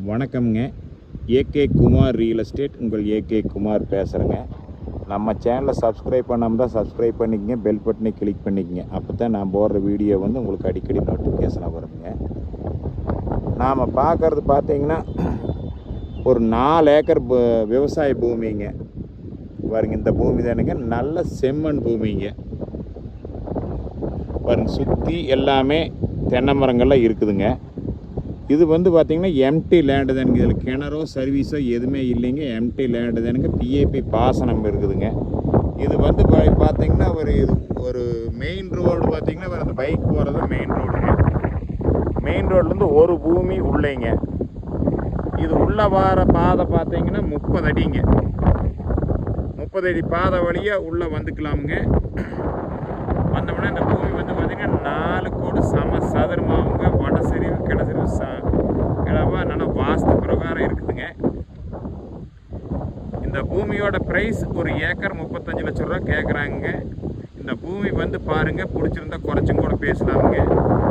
வணக்கம்ங்க. AK Kumar real estate, உங்கள் AK Kumar பேசுகிறேங்க. நம்ம சேனலை சப்ஸ்கிரைப் பண்ணாமல் தான் சப்ஸ்கிரைப் பண்ணிக்கங்க, பெல் பட்டனை கிளிக் பண்ணிக்கங்க. அப்போ தான் நான் போடுற வீடியோ வந்து உங்களுக்கு அடிக்கடி நோட்டிஃபிகேஷனாக வருங்க. நாம் பார்க்குறது பார்த்தீங்கன்னா ஒரு 4 ஏக்கர் விவசாய பூமிங்க. பாருங்க, இந்த பூமி தானுங்க, நல்ல செம்மண் பூமிங்க. பாருங்க, சுற்றி எல்லாமே தென்னை மரங்கள்லாம் இருக்குதுங்க. இது வந்து பார்த்திங்கன்னா எம்டி லேண்டு தானுங்க. இதில் கிணறோ சர்வீஸோ எதுவுமே இல்லைங்க. எம்டி லேண்டு தானுங்க. பிஏபி பாசனம் இருக்குதுங்க. இது வந்து பார்த்திங்கன்னா ஒரு மெயின் ரோடு பார்த்திங்கன்னா அந்த பைக் போகிறது மெயின் ரோடுங்க. மெயின் ரோட்லேருந்து ஒரு பூமி உள்ளேங்க. இது உள்ளே வர பாதை பார்த்திங்கன்னா 30 அடிங்க. 30 அடி பாதை வழியாக உள்ளே வந்துக்கலாமுங்க. வந்தோம்னா இந்த பூமி வந்து பார்த்திங்கன்னா 4 கோடு சம சதுரமாகுங்க. வட சரிவு கிடசரிவு கிடவா நல்லா வாஸ்து பிரகாரம் இருக்குதுங்க. இந்த பூமியோட ப்ரைஸ் ஒரு ஏக்கர் 35 லட்சம் ரூபா கேட்குறாங்க. இந்த பூமி வந்து பாருங்கள், பிடிச்சிருந்தா குறைச்சும் கூட பேசலாமுங்க.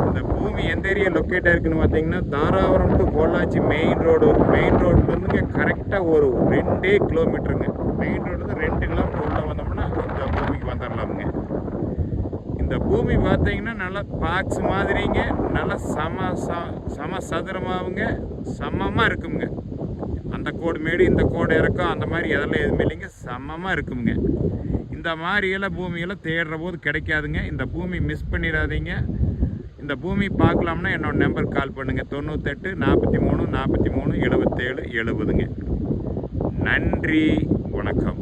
இந்த பூமி எந்த ஏரியா லொக்கேட்டாக இருக்குதுன்னு பார்த்தீங்கன்னா தாராபுரம் டு பொள்ளாச்சி மெயின் ரோட்லேருந்துங்க கரெக்டாக ஒரு 2 கிலோமீட்டருங்க. மெயின் ரோட்லேருந்து 2 கிலோமீட்டர் உள்ளே வந்தோம்னா இந்த பூமிக்கு வந்துடலாமுங்க. இந்த பூமி பார்த்தீங்கன்னா நல்லா பாக்ஸ் மாதிரிங்க, நல்லா சம சதுரமாகுங்க, சமமாக இருக்குங்க. அந்த கோடு மேடு இந்த கோடு இறக்கம் அந்த மாதிரி எதெல்லாம் எதுவுமே இல்லைங்க, சமமாக இருக்குங்க. இந்த மாதிரியெல்லாம் பூமியெல்லாம் தேடுற போது கிடைக்காதுங்க. இந்த பூமி மிஸ் பண்ணிடாதீங்க. இந்த பூமி பார்க்கலாம்னா என்னோட நம்பர் கால் பண்ணுங்கள். 98 43 43 77 70ங்க. நன்றி, வணக்கம்.